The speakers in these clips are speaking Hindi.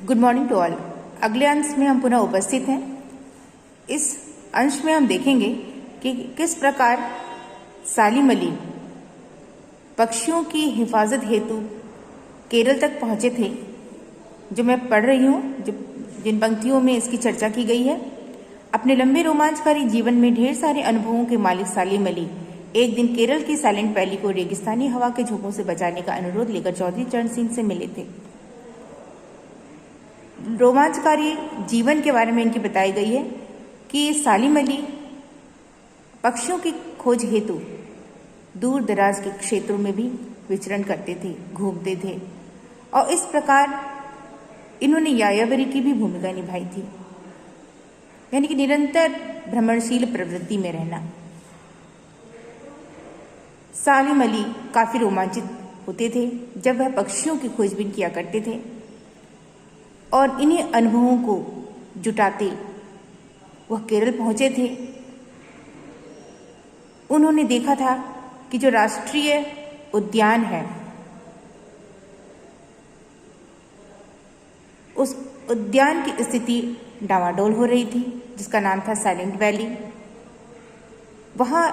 Good morning to all. अगले अंश में हम पुनः उपस्थित हैं। इस अंश में हम देखेंगे कि किस प्रकार सालिम अली पक्षियों की हिफाजत हेतु केरल तक पहुंचे थे। जो मैं पढ़ रही हूँ, जिन पंक्तियों में इसकी चर्चा की गई है। अपने लंबे रोमांचकारी जीवन में ढेर सारे अनुभवों के मालिक सालिम अली एक दिन केरल की साइलेंट वैली को रेगिस्तानी हवा के झोंकों से बचाने का अनुरोध लेकर चौधरी चरण सिंह से मिले थे। रोमांचकारी जीवन के बारे में इनकी बताई गई है कि सालिम अली पक्षियों की खोज हेतु दूर दराज के क्षेत्रों में भी विचरण करते थे, घूमते थे और इस प्रकार इन्होंने यायावरी की भी भूमिका निभाई थी, यानी कि निरंतर भ्रमणशील प्रवृत्ति में रहना। सालिम अली काफी रोमांचित होते थे जब वह पक्षियों की खोजबीन किया करते थे और इन्हीं अनुभवों को जुटाते वह केरल पहुंचे थे। उन्होंने देखा था कि जो राष्ट्रीय उद्यान है, उस उद्यान की स्थिति डावाडोल हो रही थी, जिसका नाम था साइलेंट वैली। वहां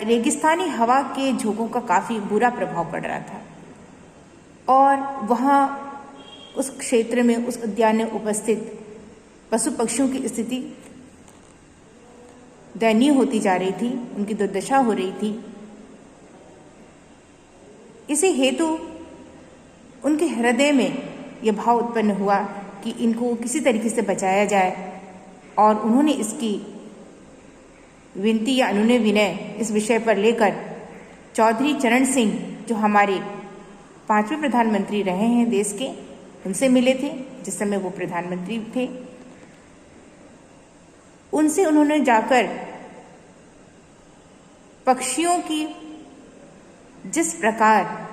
रेगिस्तानी हवा के झोंकों का काफी बुरा प्रभाव पड़ रहा था और वहां उस क्षेत्र में, उस उद्यान में उपस्थित पशु पक्षियों की स्थिति दयनीय होती जा रही थी, उनकी दुर्दशा हो रही थी। इसी हेतु उनके हृदय में यह भाव उत्पन्न हुआ कि इनको किसी तरीके से बचाया जाए और उन्होंने इसकी विनती या अनुनय विनय इस विषय पर लेकर चौधरी चरण सिंह, जो हमारे 5वें प्रधानमंत्री रहे हैं देश के, उनसे मिले थे जिस समय वो प्रधानमंत्री थे। उनसे उन्होंने जाकर पक्षियों की जिस प्रकार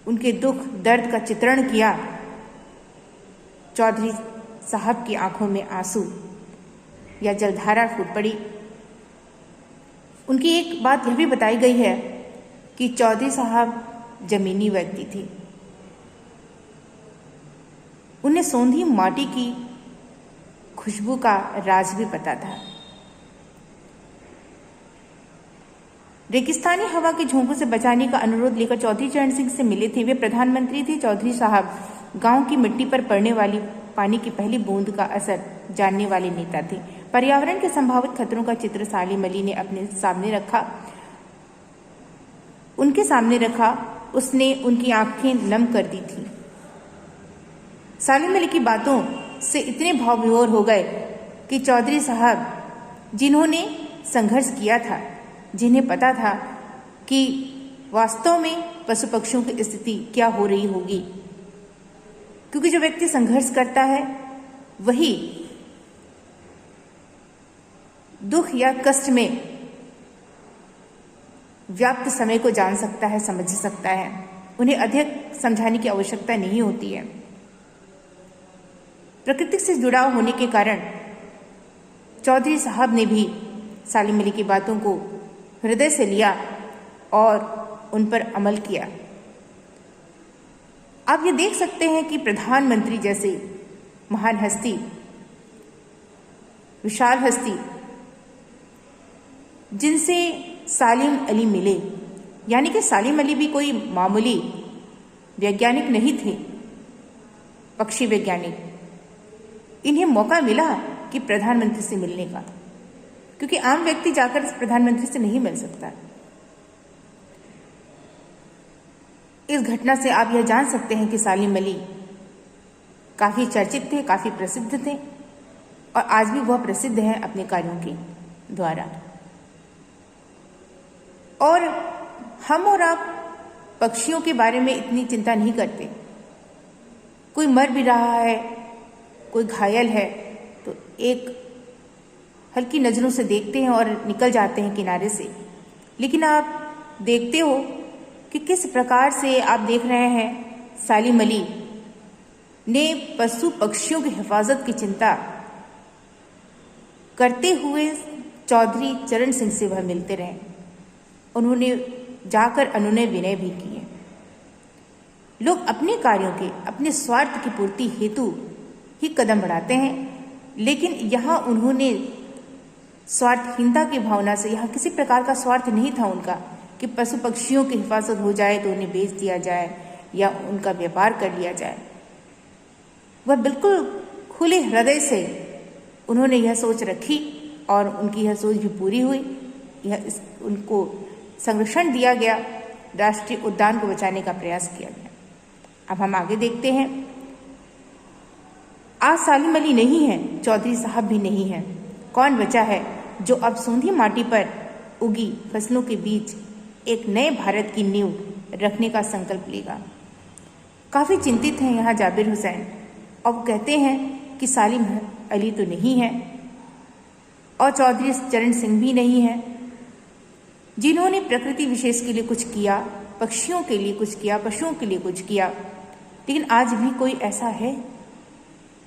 उनके दुख दर्द का चित्रण किया, चौधरी साहब की आंखों में आंसू या जलधारा फूट पड़ी। उनकी एक बात यह भी बताई गई है कि चौधरी साहब जमीनी व्यक्ति थे। उन्हें सोंधी माटी की खुशबू का राज भी पता था। रेगिस्तानी हवा के झोंकों से बचाने का अनुरोध लेकर चौधरी चरण सिंह से मिले थे। वे प्रधानमंत्री थे। चौधरी साहब गांव की मिट्टी पर पड़ने वाली पानी की पहली बूंद का असर जानने वाले नेता थे। पर्यावरण के संभावित खतरों का चित्र सालिम अली ने अपने सामने रखा, उनके सामने रखा। उसने उनकी आंखें नम कर दी थी। सालिम अली की बातों से इतने भाव विभोर हो गए कि चौधरी साहब, जिन्होंने संघर्ष किया था, जिन्हें पता था कि वास्तव में पशु पक्षियों की स्थिति क्या हो रही होगी, क्योंकि जो व्यक्ति संघर्ष करता है वही दुख या कष्ट में व्याप्त समय को जान सकता है, समझ सकता है। उन्हें अधिक समझाने की आवश्यकता नहीं होती है। प्रकृति से जुड़ाव होने के कारण चौधरी साहब ने भी सालिम अली की बातों को हृदय से लिया और उन पर अमल किया। आप ये देख सकते हैं कि प्रधानमंत्री जैसे महान हस्ती, विशाल हस्ती, जिनसे सालिम अली मिले, यानी कि सालिम अली भी कोई मामूली वैज्ञानिक नहीं थे, पक्षी वैज्ञानिक। इन्हें मौका मिला कि प्रधानमंत्री से मिलने का, क्योंकि आम व्यक्ति जाकर प्रधानमंत्री से नहीं मिल सकता। इस घटना से आप यह जान सकते हैं कि सालिम अली काफी चर्चित थे, काफी प्रसिद्ध थे और आज भी वह प्रसिद्ध हैं अपने कार्यों के द्वारा। और हम और आप पक्षियों के बारे में इतनी चिंता नहीं करते। कोई मर भी रहा है, कोई घायल है, तो एक हल्की नजरों से देखते हैं और निकल जाते हैं किनारे से। लेकिन आप देखते हो कि किस प्रकार से आप देख रहे हैं सालिम अली ने पशु पक्षियों की हिफाजत की चिंता करते हुए चौधरी चरण सिंह से वह मिलते रहे। उन्होंने जाकर अनुनय विनय भी किए। लोग अपने कार्यों के, अपने स्वार्थ की पूर्ति हेतु ही कदम बढ़ाते हैं, लेकिन यहाँ उन्होंने स्वार्थहीनता की भावना से, यहाँ किसी प्रकार का स्वार्थ नहीं था उनका कि पशु पक्षियों की हिफाजत हो जाए तो उन्हें बेच दिया जाए या उनका व्यापार कर लिया जाए। वह बिल्कुल खुले हृदय से उन्होंने यह सोच रखी और उनकी यह सोच भी पूरी हुई। उनको संरक्षण दिया गया, राष्ट्रीय उद्यान को बचाने का प्रयास किया गया। अब हम आगे देखते हैं। आज सालिम अली नहीं है, चौधरी साहब भी नहीं है। कौन बचा है जो अब सूंधी माटी पर उगी फसलों के बीच एक नए भारत की नींव रखने का संकल्प लेगा? काफी चिंतित हैं यहाँ जाबिर हुसैन, और वो कहते हैं कि सालिम अली तो नहीं है और चौधरी चरण सिंह भी नहीं है, जिन्होंने प्रकृति विशेष के लिए कुछ किया, पक्षियों के लिए कुछ किया, पशुओं के लिए कुछ किया। लेकिन आज भी कोई ऐसा है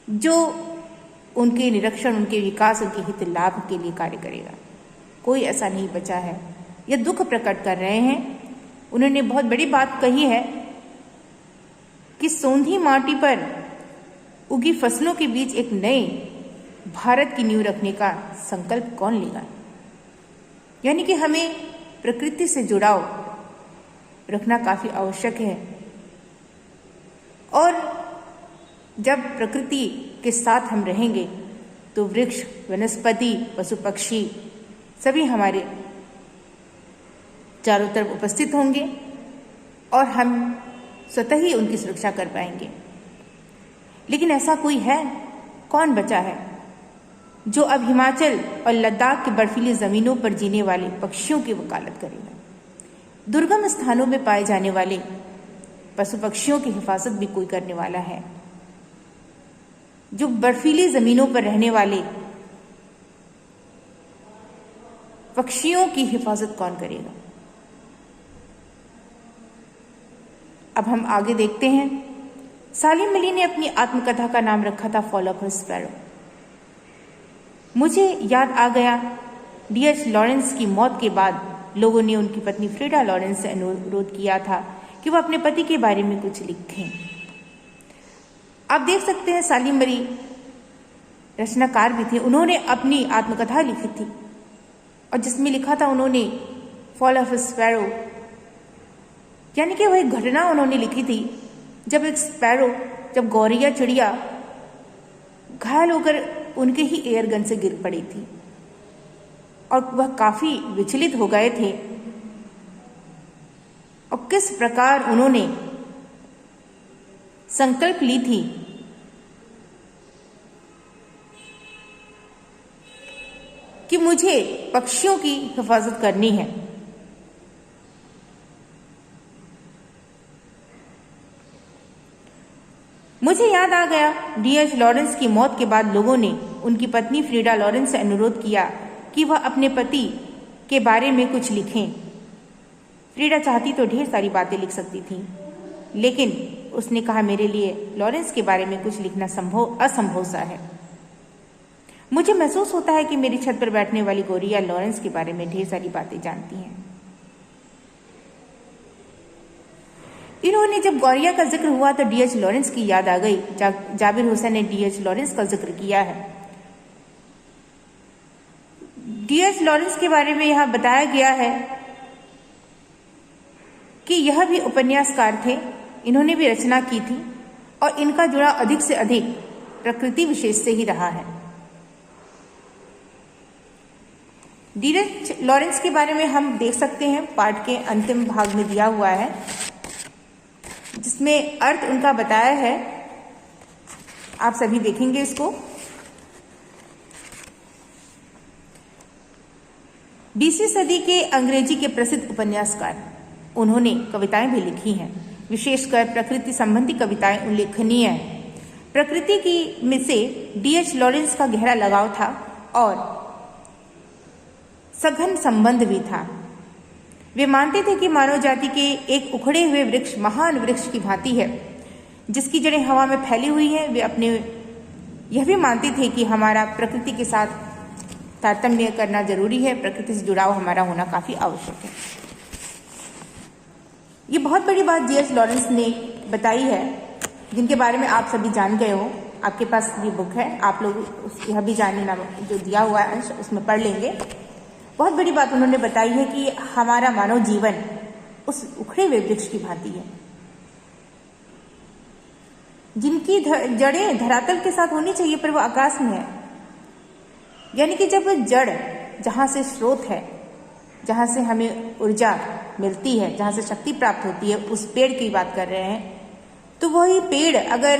जो उनके निरीक्षण, उनके विकास, उनके हित लाभ के लिए कार्य करेगा? कोई ऐसा नहीं बचा है। यह दुख प्रकट कर रहे हैं। उन्होंने बहुत बड़ी बात कही है कि सोंधी माटी पर उगी फसलों के बीच एक नए भारत की नींव रखने का संकल्प कौन लेगा? यानी कि हमें प्रकृति से जुड़ाव रखना काफी आवश्यक है, और जब प्रकृति के साथ हम रहेंगे तो वृक्ष, वनस्पति, पशु पक्षी सभी हमारे चारों तरफ उपस्थित होंगे और हम स्वतः ही उनकी सुरक्षा कर पाएंगे। लेकिन ऐसा कोई है? कौन बचा है जो अब हिमाचल और लद्दाख की बर्फीली जमीनों पर जीने वाले पक्षियों की वकालत करेगा? दुर्गम स्थानों में पाए जाने वाले पशु पक्षियों की हिफाजत भी कोई करने वाला है? जो बर्फीली जमीनों पर रहने वाले पक्षियों की हिफाजत कौन करेगा? अब हम आगे देखते हैं। सालिम अली ने अपनी आत्मकथा का नाम रखा था फॉल ऑफ स्पैरो। मुझे याद आ गया, D.H. लॉरेंस की मौत के बाद लोगों ने उनकी पत्नी फ्रीडा लॉरेंस से अनुरोध किया था कि वह अपने पति के बारे में कुछ लिखें। आप देख सकते हैं सालिम अली रचनाकार भी थे। उन्होंने अपनी आत्मकथा लिखी थी और जिसमें लिखा था उन्होंने फॉल ऑफ स्पैरो, यानी कि वह एक घटना उन्होंने लिखी थी जब एक स्पैरो, जब गौरैया चिड़िया घायल होकर उनके ही एयरगन से गिर पड़ी थी और वह काफी विचलित हो गए थे, और किस प्रकार उन्होंने संकल्प ली थी कि मुझे पक्षियों की हिफाजत करनी है। मुझे याद आ गया, D.H. लॉरेंस की मौत के बाद लोगों ने उनकी पत्नी फ्रीडा लॉरेंस से अनुरोध किया कि वह अपने पति के बारे में कुछ लिखें। फ्रीडा चाहती तो ढेर सारी बातें लिख सकती थी, लेकिन उसने कहा मेरे लिए लॉरेंस के बारे में कुछ लिखना असंभव सा है। मुझे महसूस होता है कि मेरी छत पर बैठने वाली गौरैया लॉरेंस के बारे में ढेर सारी बातें जानती हैं। इन्होंने जब गौरैया का जिक्र हुआ तो D.H. लॉरेंस की याद आ गई। जाबिर हुसैन ने D.H. लॉरेंस का जिक्र किया है। D.H. लॉरेंस के बारे में यहां बताया गया है कि यह भी उपन्यासकार थे, इन्होंने भी रचना की थी और इनका जुड़ा अधिक से अधिक प्रकृति विशेष से ही रहा है। D.H. लॉरेंस के बारे में हम देख सकते हैं, पाठ के अंतिम भाग में दिया हुआ है, जिसमें अर्थ उनका बताया है। आप सभी देखेंगे इसको। 20वीं सदी के अंग्रेजी के प्रसिद्ध उपन्यासकार, उन्होंने कविताएं भी लिखी हैं, विशेषकर प्रकृति संबंधी कविताएं उल्लेखनीय हैं। प्रकृति की में से D.H. लॉरेंस का गहरा लगाव था और सघन संबंध भी था। वे मानते थे कि मानव जाति के एक उखड़े हुए वृक्ष महान वृक्ष की भांति है, जिसकी जड़ें हवा में फैली हुई हैं। वे अपने यह भी मानते थे कि हमारा प्रकृति के साथ तारतम्य करना जरूरी है, प्रकृति से जुड़ाव हमारा होना काफी आवश्यक है। ये बहुत बड़ी बात D.H. लॉरेंस ने बताई है, जिनके बारे में आप सभी जान गए हो। आपके पास ये बुक है, आप लोग यह भी जान लेना, जो दिया हुआ है अंश उसमें पढ़ लेंगे। बहुत बड़ी बात उन्होंने बताई है कि हमारा मानव जीवन उस उखड़े हुए वृक्ष की भांति है, जिनकी जड़ें धरातल के साथ होनी चाहिए पर वो आकाश में है। यानी कि जब जड़, जहां से स्रोत है, जहां से हमें ऊर्जा मिलती है, जहां से शक्ति प्राप्त होती है, उस पेड़ की बात कर रहे हैं, तो वही पेड़ अगर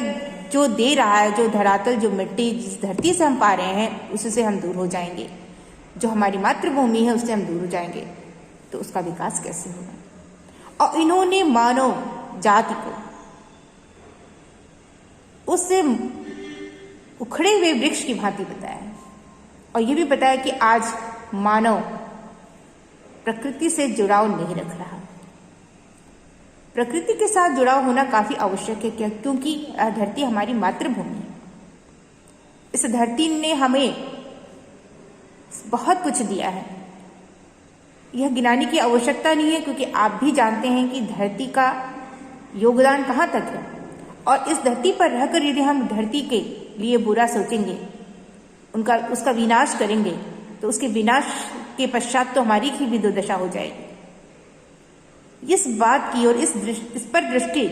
जो दे रहा है, जो धरातल, जो मिट्टी जिस धरती से हम पा रहे हैं, उससे हम दूर हो जाएंगे, जो हमारी मातृभूमि है उससे हम दूर हो जाएंगे, तो उसका विकास कैसे होगा। और इन्होंने मानव जाति को उससे उखड़े हुए वृक्ष की भांति बताया है, और ये भी बताया कि आज मानव प्रकृति से जुड़ाव नहीं रख रहा। प्रकृति के साथ जुड़ाव होना काफी आवश्यक है, क्योंकि धरती हमारी मातृभूमि है। इस धरती ने हमें बहुत कुछ दिया है, यह गिनाने की आवश्यकता नहीं है, क्योंकि आप भी जानते हैं कि धरती का योगदान कहाँ तक है। और इस धरती पर रहकर यदि हम धरती के लिए बुरा सोचेंगे, उसका विनाश करेंगे, तो उसके विनाश के पश्चात तो हमारी ही भी दुर्दशा हो जाएगी। इस बात की और इस पर दृष्टि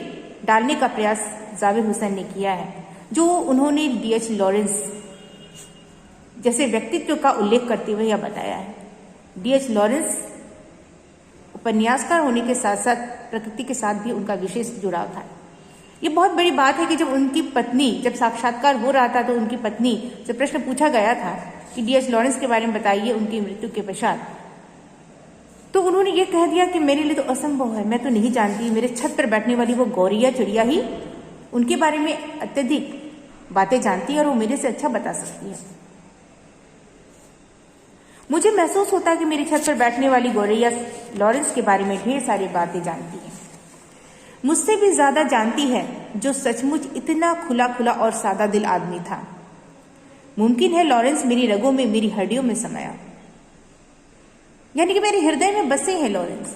डालने का प्रयास जावेद हुसैन ने किया है, जो उन्होंने D.H. लॉरेंस जैसे व्यक्तित्व का उल्लेख करते हुए यह बताया है। D.H. लॉरेंस उपन्यासकार होने के साथ साथ प्रकृति के साथ भी उनका विशेष जुड़ाव था। ये बहुत बड़ी बात है कि जब उनकी पत्नी, जब साक्षात्कार हो रहा था, तो उनकी पत्नी से प्रश्न पूछा गया था कि D.H. लॉरेंस के बारे में बताइए उनकी मृत्यु के पश्चात, तो उन्होंने ये कह दिया कि मेरे लिए तो असंभव है, मैं तो नहीं जानती, मेरे छत पर बैठने वाली वो गौरैया चिड़िया ही उनके बारे में अत्यधिक बातें जानती है और वो मेरे से अच्छा बता सकती है। मुझे महसूस होता है कि मेरी छत पर बैठने वाली गौरैया लॉरेंस के बारे में ढेर सारी बातें जानती है, मुझसे भी ज्यादा जानती है, जो सचमुच इतना खुला खुला और सादा दिल आदमी था। मुमकिन है लॉरेंस मेरी रगों में, मेरी हड्डियों में समाया, यानी कि मेरे हृदय में बसे हैं लॉरेंस।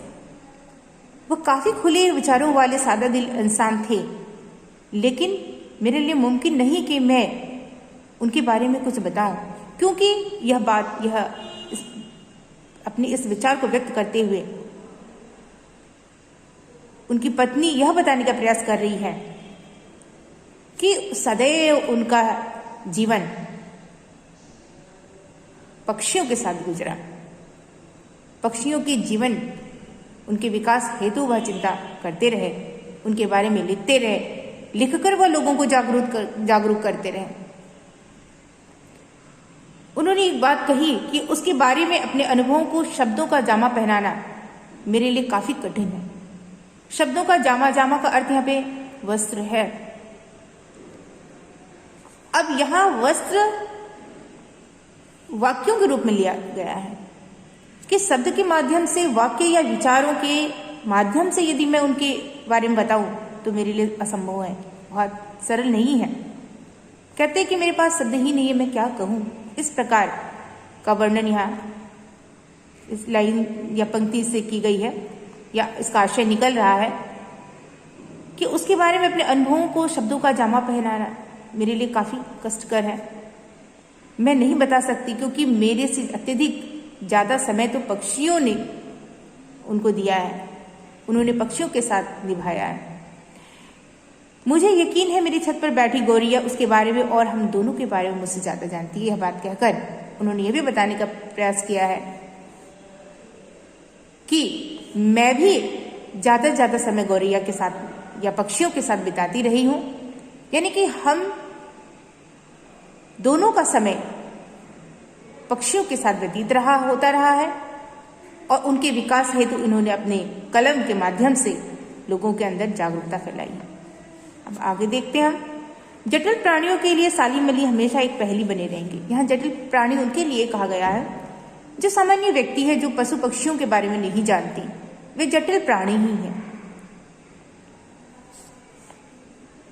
वो काफी खुले विचारों वाले सादा दिल इंसान थे, लेकिन मेरे लिए मुमकिन नहीं कि मैं उनके बारे में कुछ बताऊं, क्योंकि यह बात, अपने इस विचार को व्यक्त करते हुए उनकी पत्नी यह बताने का प्रयास कर रही है कि सदैव उनका जीवन पक्षियों के साथ गुजरा। पक्षियों के जीवन, उनके विकास हेतु वह चिंता करते रहे, उनके बारे में लिखते रहे, लिखकर वह लोगों को जागरूक करते रहे। उन्होंने एक बात कही कि उसके बारे में अपने अनुभवों को शब्दों का जामा पहनाना मेरे लिए काफी कठिन है। शब्दों का जामा, जामा का अर्थ यहाँ पे वस्त्र है। अब यहां वस्त्र वाक्यों के रूप में लिया गया है कि शब्द के माध्यम से, वाक्य या विचारों के माध्यम से यदि मैं उनके बारे में बताऊं तो मेरे लिए असंभव है, बहुत सरल नहीं है। कहते हैं कि मेरे पास शब्द ही नहीं है, मैं क्या कहूं। इस प्रकार का वर्णन यहाँ इस लाइन या पंक्ति से की गई है, या इसका आशय निकल रहा है कि उसके बारे में अपने अनुभवों को शब्दों का जामा पहनाना मेरे लिए काफी कष्टकर है। मैं नहीं बता सकती, क्योंकि मेरे से अत्यधिक ज्यादा समय तो पक्षियों ने उनको दिया है, उन्होंने पक्षियों के साथ निभाया है। मुझे यकीन है मेरी छत पर बैठी गौरैया उसके बारे में और हम दोनों के बारे में मुझसे ज्यादा जानती है। यह बात कहकर उन्होंने यह भी बताने का प्रयास किया है कि मैं भी ज्यादा से ज्यादा समय गौरैया के साथ या पक्षियों के साथ बिताती रही हूं, यानी कि हम दोनों का समय पक्षियों के साथ व्यतीत होता रहा है, और उनके विकास हेतु इन्होंने अपने कलम के माध्यम से लोगों के अंदर जागरूकता फैलाई है। अब आगे देखते हैं हम। जटिल प्राणियों के लिए सालिम अली हमेशा एक पहेली बने रहेंगे। यहाँ जटिल प्राणी उनके लिए कहा गया है जो सामान्य व्यक्ति है, जो पशु पक्षियों के बारे में नहीं जानती, वे जटिल प्राणी ही हैं।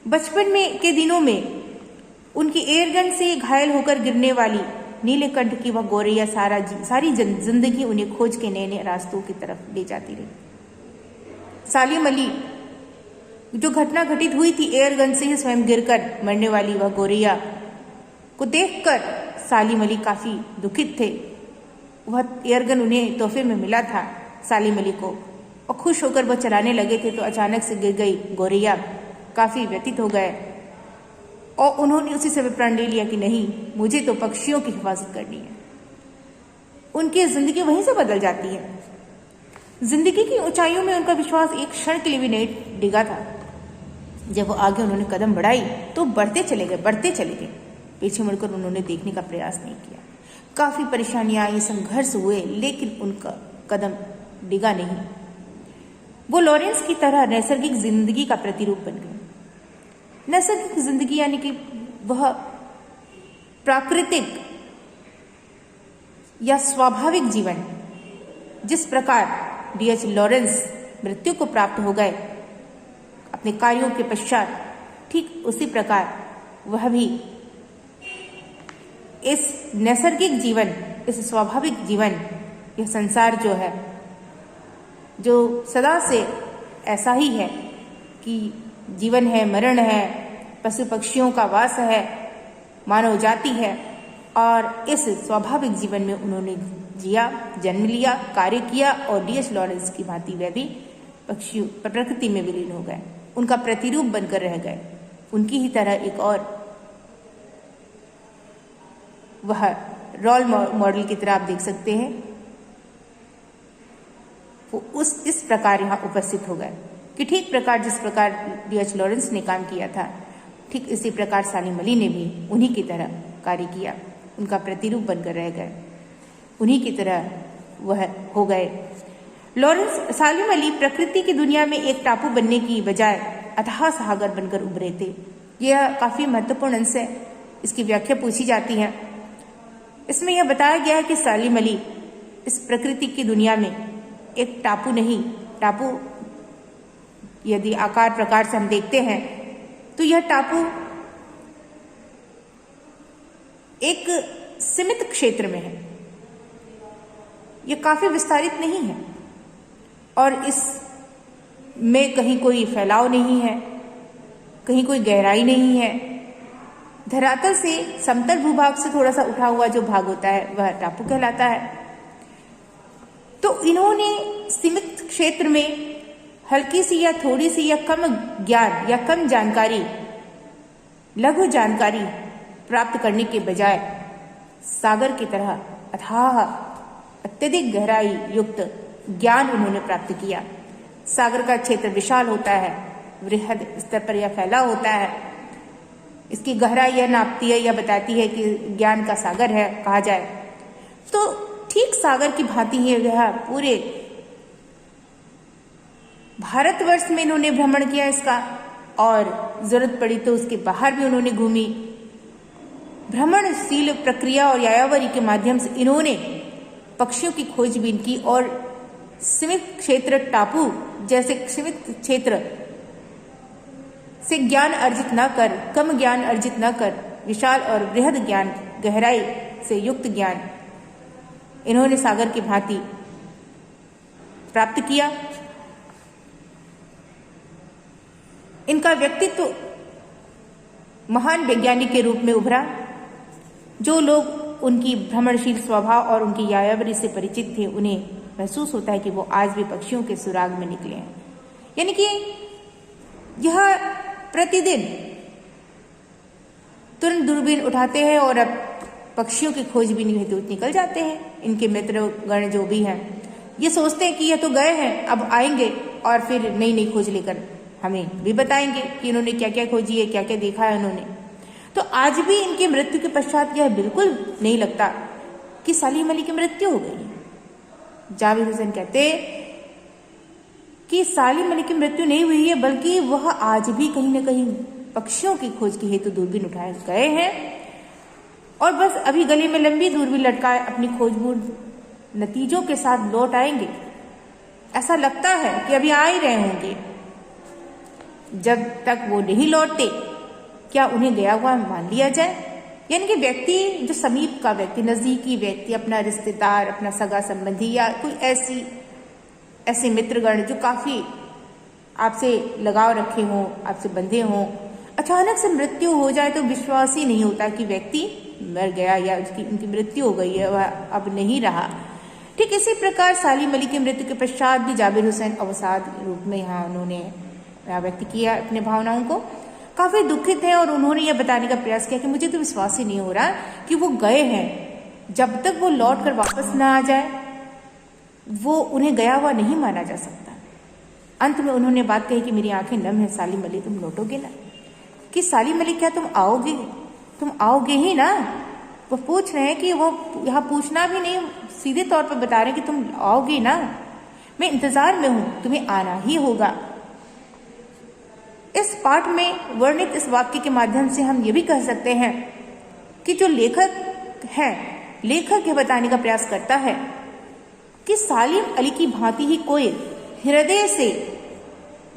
बचपन में के दिनों में उनकी एयरगन से घायल होकर गिरने वाली नीलकंठ की वह गौरैया सारी जिंदगी उन्हें खोज के नए नए रास्तों की तरफ ले जाती रही। सालिम अली जो घटना घटित हुई थी, एयरगन से ही स्वयं गिरकर मरने वाली वह गोरैया को देखकर सालिम अली काफी दुखित थे। वह एयरगन उन्हें तोहफे में मिला था सालिम अली को, और खुश होकर वह चलाने लगे थे तो अचानक से गिर गई गोरैया। काफी व्यथित हो गए और उन्होंने उसी समय प्रण ले लिया कि नहीं, मुझे तो पक्षियों की हिफाजत करनी है। उनकी जिंदगी वहीं से बदल जाती है। जिंदगी की ऊंचाइयों में उनका विश्वास एक क्षण के लिए भी नहीं डिगा था। जब वो आगे उन्होंने कदम बढ़ाई तो बढ़ते चले गए। पीछे मुड़कर उन्होंने देखने का प्रयास नहीं किया। काफी परेशानियां आई, संघर्ष हुए, लेकिन उनका कदम डिगा नहीं। वो लॉरेंस की तरह नैसर्गिक जिंदगी का प्रतिरूप बन गए। नैसर्गिक जिंदगी यानी कि वह प्राकृतिक या स्वाभाविक जीवन, जिस प्रकार D.H. लॉरेंस मृत्यु को प्राप्त हो गए अपने कार्यों के पश्चात, ठीक उसी प्रकार वह भी इस नैसर्गिक जीवन, इस स्वाभाविक जीवन, यह संसार जो है, जो सदा से ऐसा ही है कि जीवन है, मरण है, पशु पक्षियों का वास है, मानव जाति है, और इस स्वाभाविक जीवन में उन्होंने जिया, जन्म लिया, कार्य किया, और D.H. लॉरेंस की भांति वे भी पक्षियों प्रकृति में विलीन हो गए, उनका प्रतिरूप बनकर रह गए। उनकी ही तरह एक और वह रोल मॉडल की तरह आप देख सकते हैं, वो इस प्रकार यहाँ उपस्थित हो गए कि ठीक प्रकार जिस प्रकार D.H. लॉरेंस ने काम किया था, ठीक इसी प्रकार सालिम अली ने भी उन्हीं की तरह कार्य किया, उनका प्रतिरूप बनकर रह गए, उन्हीं की तरह वह हो गए। सालिम अली प्रकृति की दुनिया में एक टापू बनने की बजाय अथाह सागर बनकर उभरे थे। यह काफी महत्वपूर्ण अंश है, इसकी व्याख्या पूछी जाती है। इसमें यह बताया गया है कि सालिम अली इस प्रकृति की दुनिया में एक टापू नहीं, टापू यदि आकार प्रकार से हम देखते हैं तो यह टापू एक सीमित क्षेत्र में है, यह काफी विस्तारित नहीं है, और इस में कहीं कोई फैलाव नहीं है, कहीं कोई गहराई नहीं है। धरातल से, समतल भूभाग से थोड़ा सा उठा हुआ जो भाग होता है वह टापू कहलाता है। तो इन्होंने सीमित क्षेत्र में हल्की सी या थोड़ी सी या कम ज्ञान या कम जानकारी, लघु जानकारी प्राप्त करने के बजाय सागर की तरह अथाह अत्यधिक गहराई युक्त ज्ञान उन्होंने प्राप्त किया। सागर का क्षेत्र विशाल होता है, वृहद स्तर पर यह फैला होता है। इसकी गहराई यह नापती है या बताती है कि ज्ञान का सागर है कहा जाए तो ठीक सागर की भांति ही यह पूरे भारतवर्ष में इन्होंने भ्रमण किया इसका, और जरूरत पड़ी तो उसके बाहर भी उन्होंने घूमी। भ्रमणशील प्रक्रिया और यायावरी के माध्यम से इन्होंने पक्षियों की खोजबीन की, और सीमित क्षेत्र टापू जैसे सीमित क्षेत्र से ज्ञान अर्जित न कर, कम ज्ञान अर्जित न कर, विशाल और बृहद ज्ञान, गहराई से युक्त ज्ञान इन्होंने सागर की भांति प्राप्त किया। इनका व्यक्तित्व महान वैज्ञानिक के रूप में उभरा। जो लोग उनकी भ्रमणशील स्वभाव और उनकी यायावरी से परिचित थे, उन्हें महसूस होता है कि वो आज भी पक्षियों के सुराग में निकले हैं। यानी कि यह प्रतिदिन तुरंत दूरबीन उठाते हैं और अब पक्षियों की खोजबीन हेतु निकल जाते हैं। इनके मित्रगण जो भी हैं ये सोचते हैं कि यह तो गए हैं, अब आएंगे और फिर नई नई खोज लेकर हमें भी बताएंगे कि इन्होंने क्या क्या खोजी है, क्या क्या देखा है उन्होंने। तो आज भी इनकी मृत्यु के पश्चात यह बिल्कुल नहीं लगता कि सालिम अली की मृत्यु हो गई। जावेद हुसैन कहते कि सालिम अली की मृत्यु नहीं हुई है, बल्कि वह आज भी कहीं न कहीं पक्षियों की खोज के हेतु दूरबीन उठाए गए हैं और बस अभी गले में लंबी दूरबीन लटकाए अपनी खोजबीन नतीजों के साथ लौट आएंगे। ऐसा लगता है कि अभी आ ही रहे होंगे। जब तक वो नहीं लौटते क्या उन्हें गया हुआ मान लिया जाए? यानी कि व्यक्ति जो समीप का व्यक्ति, नजदीकी व्यक्ति, अपना रिश्तेदार, अपना सगा संबंधी या कोई ऐसे मित्रगण जो काफी आपसे लगाव रखे हों, आपसे बंधे हों, अचानक से मृत्यु हो जाए तो विश्वास ही नहीं होता कि व्यक्ति मर गया या उनकी मृत्यु हो गई है, वह अब नहीं रहा। ठीक इसी प्रकार सालिम अली की मृत्यु के पश्चात भी जाबिर हुसैन अवसाद रूप में यहाँ उन्होंने व्यक्त किया अपने भावनाओं को, काफी दुखित है और उन्होंने यह बताने का प्रयास किया कि मुझे तो विश्वास ही नहीं हो रहा कि वो गए हैं, जब तक वो लौट कर वापस ना आ जाए वो उन्हें गया हुआ नहीं माना जा सकता। अंत में उन्होंने बात कही कि मेरी आंखें नम है, सालिम अली तुम लौटोगे ना? कि सालिम अली क्या तुम आओगे ही ना? वो पूछ रहे हैं कि वो यहाँ पूछना भी नहीं, सीधे तौर पर बता रहे हैं कि तुम आओगे ना, मैं इंतजार में हूं, तुम्हें आना ही होगा। इस पाठ में वर्णित इस वाक्य के माध्यम से हम ये भी कह सकते हैं कि जो लेखक है, लेखक यह बताने का प्रयास करता है कि सालिम अली की भांति ही कोई हृदय से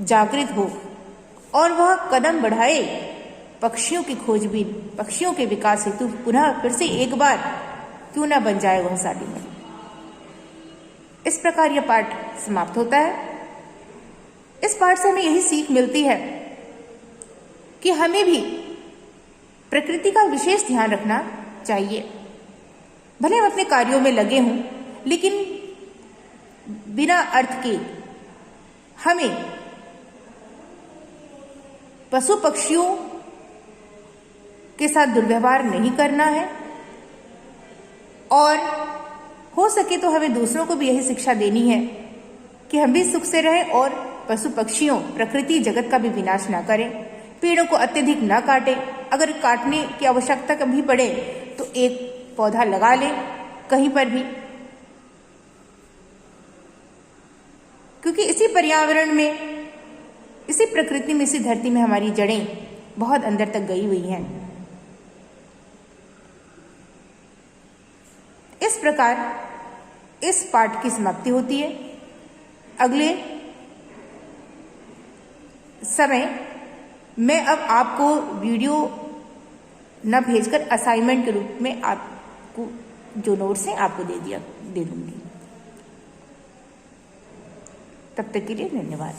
जागृत हो और वह कदम बढ़ाए पक्षियों की खोजबीन, पक्षियों के विकास हेतु पुनः फिर से एक बार क्यों ना बन जाए वह सालिम अली। इस प्रकार यह पाठ समाप्त होता है। इस पाठ से हमें यही सीख मिलती है कि हमें भी प्रकृति का विशेष ध्यान रखना चाहिए। भले हम अपने कार्यों में लगे हों, लेकिन बिना अर्थ के हमें पशु पक्षियों के साथ दुर्व्यवहार नहीं करना है और हो सके तो हमें दूसरों को भी यही शिक्षा देनी है कि हम भी सुख से रहें और पशु पक्षियों, प्रकृति जगत का भी विनाश ना करें। पेड़ों को अत्यधिक ना काटें, अगर काटने की आवश्यकता कभी पड़े तो एक पौधा लगा लें कहीं पर भी, क्योंकि इसी पर्यावरण में, इसी प्रकृति में, इसी धरती में हमारी जड़ें बहुत अंदर तक गई हुई हैं। इस प्रकार इस पाठ की समाप्ति होती है। अगले समय मैं अब आपको वीडियो न भेजकर असाइनमेंट के रूप में आपको जो नोट्स हैं आपको दे दूंगी। तब तक के लिए धन्यवाद।